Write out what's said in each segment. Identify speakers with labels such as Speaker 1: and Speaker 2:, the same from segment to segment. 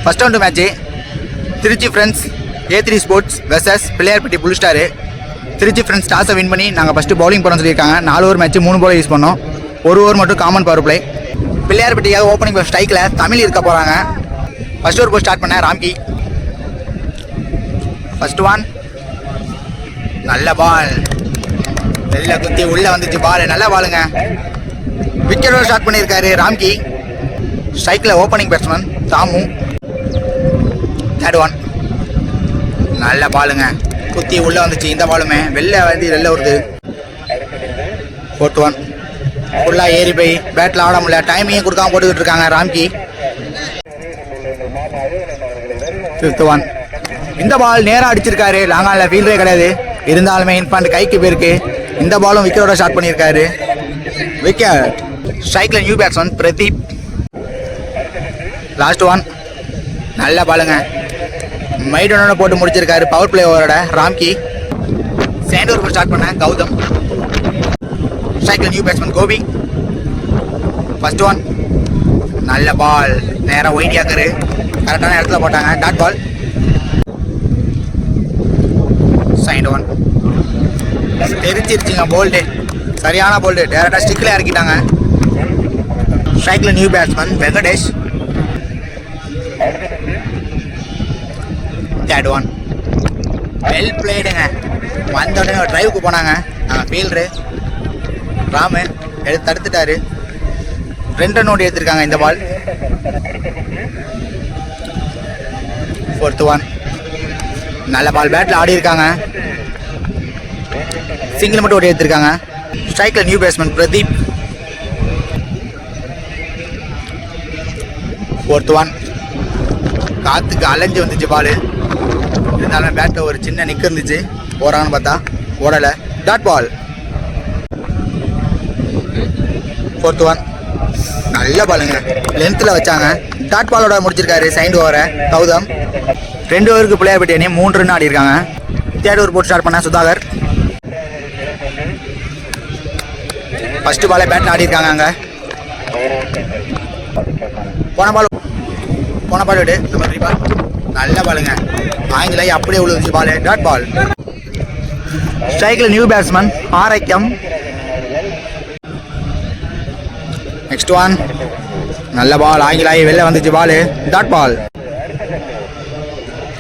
Speaker 1: First round match Trichy friends A3 sports versus Pillaiyarpatti bull star. Trichy friends டாஸை win பண்ணி நாங்கள் first bowling போகிறோம்னு சொல்லியிருக்காங்க. 4 ஓவர் மேட்ச்சு 3 பால் யூஸ் பண்ணோம். 1 ஓவர் மட்டும் காமன் பவர் பிளே. பிள்ளையார்பட்டியாக ஓப்பனிங் ஸ்ட்ரைக்கில் தமிழ் இருக்க போகிறாங்க. ஃபஸ்ட் ஓவர் போய் ஸ்டார்ட் பண்ண ராம்கி. ஃபஸ்ட் ஒன் நல்ல பால், வெளில குத்தி உள்ளே வந்துச்சு பால், நல்ல பாலுங்க. விக்கெட்டோட ஸ்டார்ட் பண்ணியிருக்காரு ராம்கி. ஸ்ட்ரைக்கில் opening batsman Thamu. Third one நல்ல பாலுங்க, குத்தி உள்ளே வந்துச்சு. இந்த பாலுமே வெளில வருது. ஃபோர்த் ஒன் ஃபுல்லாக ஏறி போய் பேட்டில் ஆட முடியல, டைமிங்கும் கொடுக்காம போட்டுக்கிட்டு இருக்காங்க ராம்கி. ஃபிஃப்த் ஒன் இந்த பால் நேராக அடிச்சிருக்காரு. லாங்கானில் ஃபீல்டே கிடையாது, இருந்தாலுமே இன்ஃபாண்ட் கைக்கு போயிருக்கு. இந்த பாலும் விக்கெட்டோட ஸ்டார்ட் பண்ணியிருக்காரு. விக்கெட். ஸ்ட்ரைக்கில் new batsman Pradeep. Last one நல்ல பாலுங்க, மைடனோட போட்டு முடிச்சிருக்காரு பவர் பிளே ஓவரோட ராம்கி. செகண்ட் ஓவர் ஸ்டார்ட் பண்ண கௌதம். ஸ்ட்ரைக்கில் new batsman Gopi. First one நல்ல பால், நேராக ஒயினியாக்கரு கரெக்டான இடத்துல போட்டாங்க. Dot ball. செகண்ட் ஒன் தெரிச்சிருச்சுங்க, போல்டு, சரியான போல்டு, டேரக்டாக ஸ்டிக்கில் இறக்கிட்டாங்க. ஸ்ட்ரைக்கில் new batsman Venkatesh. Third one well பிளேடுங்க, வந்த உடனே ஒரு ட்ரைவுக்கு போனாங்க. ஃபீல்டரு ராமு எடுத்து தடுத்துட்டாரு. 2 ரன் ஓடி எடுத்திருக்காங்க இந்த பால். ஃபோர்த் ஒன் நல்ல பால், பேட்டில் ஆடி இருக்காங்க. சிங்கிள் மட்டும் ஓடி எடுத்திருக்காங்க. ஸ்ட்ரைக்கில் new batsman Pradeep. Fourth one காற்றுக்கு அலைஞ்சு வந்துச்சு பால், இருந்தாலும் பேட்டில் ஒரு சின்ன நிற்கு இருந்துச்சு. போகிறான்னு பார்த்தா ஓடலை. Dot ball. ஃபோர்த் ஒன் நல்ல பாலுங்க, லென்த்தில் வச்சாங்க. டாட் பாலோட முடிச்சிருக்காரு செகண்ட் ஓவரை கௌதம். 2 ஓவருக்கு பிள்ளையார்பட்டி அணி 3 ரன் ஆடி இருக்காங்க. தேர்ட் ஓவர் போட்டு ஸ்டார்ட் பண்ண சுதாகர். ஃபர்ஸ்ட் பாலே பேட்டில் ஆடி இருக்காங்க. அங்கே போன பால் விட்டு பால் நல்ல பாலுங்க, ஆங்கிலாயி அப்படியே விழுந்துச்சு பால். Dot ball. ஸ்ட்ரைக்கில் new batsman Arokiyam. Next one நல்ல பால், ஆங்கிலாயி வெளில வந்துச்சு ball. Dot ball.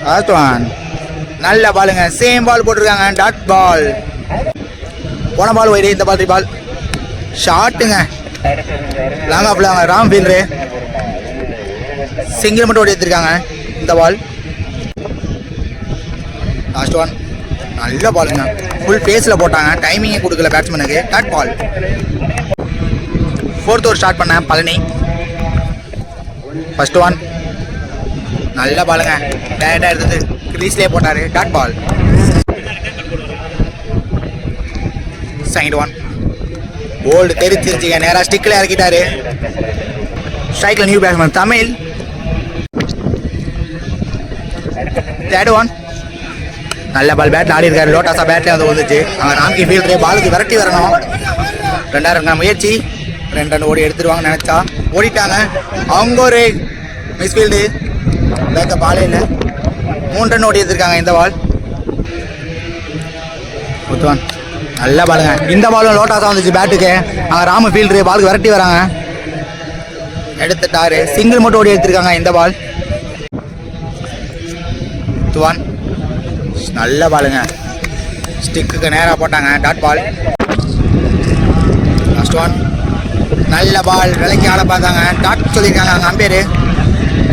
Speaker 1: Last one நல்ல பாலுங்க, சேம் பால் போட்டிருக்காங்க. Dot ball. போன பால் ஒயிடு, இந்த பால் பால் ஷாட்டுங்க, லாங் ஆஃப் லாங்க. ராம் ஃபீல்டரு சிங்கிள் மட்டும் ஓடி எடுத்திருக்காங்க இந்த பால். லாஸ்ட் ஒன் நல்ல பாலுங்க, ஃபுல் ஃபேஸில் போட்டாங்க, டைமிங்கே கொடுக்கல பேட்ஸ்மேனுக்கு. Dot ball. Fourth over start பண்ண பழனி. ஃபர்ஸ்ட் ஒன் நல்ல பாலுங்க, டேரக்டாக எடுத்து கிரீஸ்லேயே போட்டார். Dot ball. Second one bowled தெரிச்சிருச்சுங்க, நேராக ஸ்டிக்கில் இறக்கிட்டாரு. ஸ்ட்ரைக்கில் new batsman Tamil. Third one நல்ல பால், பேட்டில் ஆடி இருக்காரு. லோட்டாஸா பேட்டில் வந்து வந்துச்சு. அவங்க ராம்கி ஃபீல்டரே பாலுக்கு விரட்டி வரணும். 2 ரன் முயற்சி, 2 ரன் ஓடி எடுத்துருவாங்கன்னு நினச்சா ஓடிட்டாங்க. அவங்க ஒரு மிஸ்ஃபீல்டு, பேக்கப் பாலே இல்லை. 3 ரன் ஓடி எடுத்திருக்காங்க இந்த பால். ஒன் நல்ல பாலுங்க, இந்த பாலும் லோட்டாஸாக வந்துச்சு பேட்டுக்கு. அங்கே ராமு ஃபீல்டரு பாலுக்கு விரட்டி வராங்க, எடுத்துட்டாரு. சிங்கிள் மட்டும் ஓடி எடுத்திருக்காங்க இந்த பால். ஒன் நல்ல பாலுங்க, ஸ்டிக்கு நேராக போட்டாங்க. Dot ball. லாஸ்ட் ஒன் நல்ல பால், விலைக்கு ஆட பார்த்தாங்க. டாட் சொல்லியிருக்காங்க அங்கே அம்பேரு.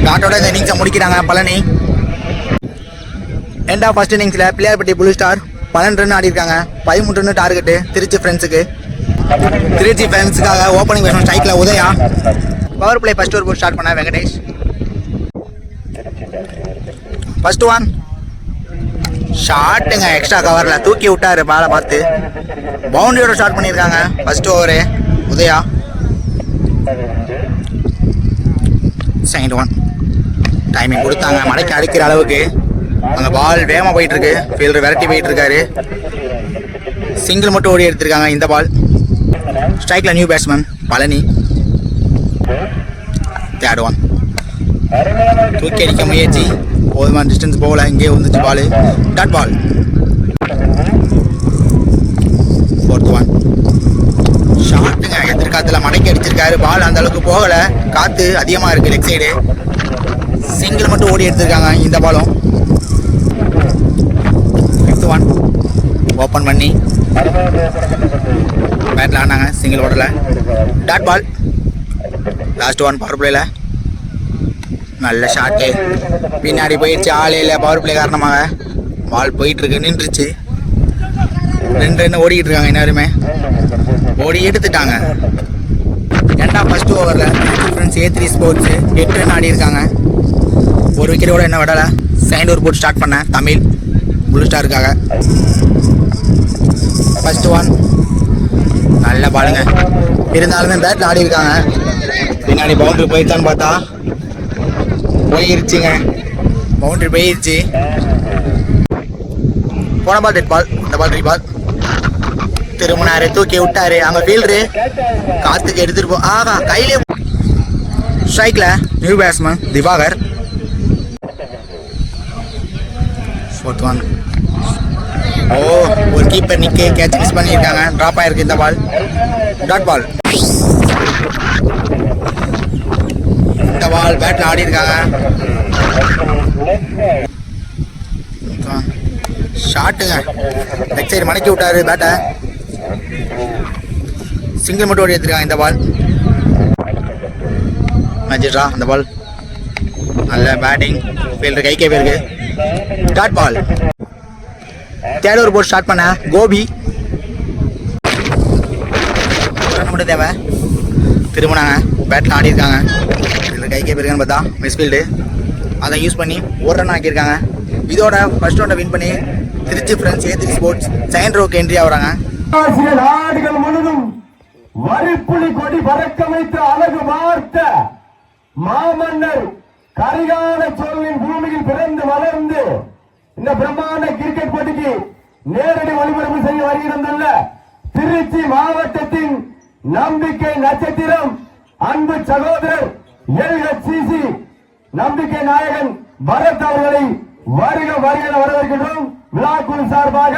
Speaker 1: டாட்டோட இந்த இன்னிங்ஸை முடிக்கிறாங்க பழனி. எண்ட் ஆஃப் ஃபர்ஸ்ட் இன்னிங்ஸில் பிள்ளையார்பட்டி புல் ஸ்டார் 12 ரன் ஆடி இருக்காங்க. 13 ரன் டார்கெட்டு திருச்சி ஃப்ரெண்ட்ஸுக்கு. திருச்சி ஃப்ரெண்ட்ஸுக்காக ஓப்பனிங் பேட்ஸ்மேன் ஸ்ட்ரைக்கில் Udaya. Power play first over போட்டு ஸ்டார்ட் பண்ண வெங்கடேஷ். ஃபர்ஸ்ட் ஒன் ஷாட்டுங்க, எக்ஸ்ட்ரா கவரில் தூக்கி விட்டாரு பாலை பார்த்து. பவுண்டரியோட ஸ்டார்ட் பண்ணியிருக்காங்க first over Udaya. Second one timing கொடுத்தாங்க, மடைக்கு அடிக்கிற அளவுக்கு. அந்த பால் வேகமாக போயிட்டுருக்கு, ஃபீல்டர் விரட்டி போயிட்டுருக்காரு. சிங்கிள் மட்டும் ஓடி எடுத்திருக்காங்க இந்த பால். ஸ்ட்ரைக்கில் new batsman Palani. Third one தூக்கி அடிக்க முயற்சி, போதுமான டிஸ்டன்ஸ் போகல, இங்கே வந்துச்சு பால். டாட் பால். 4th 1. ஷாட்டுங்க, எதிர்காத்துல மடக்கி அடிச்சிருக்காரு. பால் அந்த அளவுக்கு போகல, காத்து அதிகமா இருக்கு லெக் சைடு. சிங்கிள் மட்டும் ஓடி எடுத்திருக்காங்க இந்த பாலும். 5th 1. ஓப்பன் பண்ணி பேட்டில் ஆனாங்க, சிங்கிள் ஓடல. Dot ball. லாஸ்ட் 1 பவர் பிளேல. நல்ல ஷாட்டு, பின்னாடி போயிடுச்சு, ஆளே இல்லை பவர் பிளே காரணமாக. பால் போயிட்டு இருக்கு, நின்றுச்சு. 2 ரன் ஓடிக்கிட்டு இருக்காங்க எல்லாருமே, ஓடி எடுத்துட்டாங்க. ஏன்டா ஃபர்ஸ்ட் ஓவரில் ஃப்ரெண்ட்ஸ் A3 ஸ்போர்ட்ஸு 8 ரன் ஆடி இருக்காங்க. ஒரு விக்கெட்டோட என்ன விடலை. செகண்ட் ஓவர் போட்டு ஸ்டார்ட் பண்ணேன் தமிழ் ப்ளூ ஸ்டாருக்காக. ஃபர்ஸ்ட் 1 நல்ல பாலுங்க, இருந்தாலுமே பேட்டில் ஆடி இருக்காங்க. பின்னாடி பவுண்டரி போயிடுச்சான்னு பார்த்தா போயிருச்சுங்க, பவுண்டரி போயிருச்சு. போன பால் டெட் பால், இந்த பால் ரீபால். திரும்பினாரு, தூக்கி விட்டாரு. அங்கே ஃபீல்டரு காத்துக்கு எடுத்துட்டு போ. ஆகா, கையிலே ஸ்ட்ரைக்ல நியூ பேட்ஸ்மேன் திவாகர். 4th 1. ஓ, ஒரு கீப்பர் நிக்க கேட்ச் மிஸ் பண்ணியிருக்காங்க, ட்ராப் ஆயிருக்கு இந்த பால். டாட் பால். இந்த பால் பேட்ல ஆடி இருக்காங்க. ஷாட்டுங்க, லெக் சைடு மடக்கி விட்டாரு பேட்டை. சிங்கிள் மட்டும் ஓடி எடுத்துருக்காங்க இந்த பால். மேட்சிட்டா அந்த பால். நல்ல பேட்டிங், ஃபீல்டர் கைக்கே போயிருக்கு. Dot ball. தேர்ட் ஓவர் போட்டு ஸ்டார்ட் பண்ண கோபி. மட்டும் தேவை. திரும்பினாங்க, பேட்டில் ஆடி இருக்காங்க. இதில் கைக்கே போயிருக்கான்னு பார்த்தா மிஸ்ஃபீல்டு, அதை யூஸ் பண்ணி ஒரு ரன் ஆக்கியிருக்காங்க. இதோட ஃபர்ஸ்ட் ரவுண்டை வின் பண்ணி Trichy friends A3 sports second ரோக்கு என்ட்ரி ஆகுறாங்க.
Speaker 2: நாடுகள் முழுதும் வரிப்புலி கொடி பறக்க வைத்து அழகு பார்த்த மாமன்னர் கரிகால சோழனின் பூமியில் பிறந்து வளர்ந்து இந்த பிரம்மாண்ட கிரிக்கெட் போட்டிக்கு நேரடி ஒளிபரப்பு செய்ய வருகிறதல்ல திருச்சி மாவட்டத்தின் நம்பிக்கை நட்சத்திரம் அன்பு சகோதரர் LHCC நம்பிக்கை நாயகன் பரத் அவர்களை வருக வருக வரவேற்கின்றோம். விழாக்குழு சார்பாக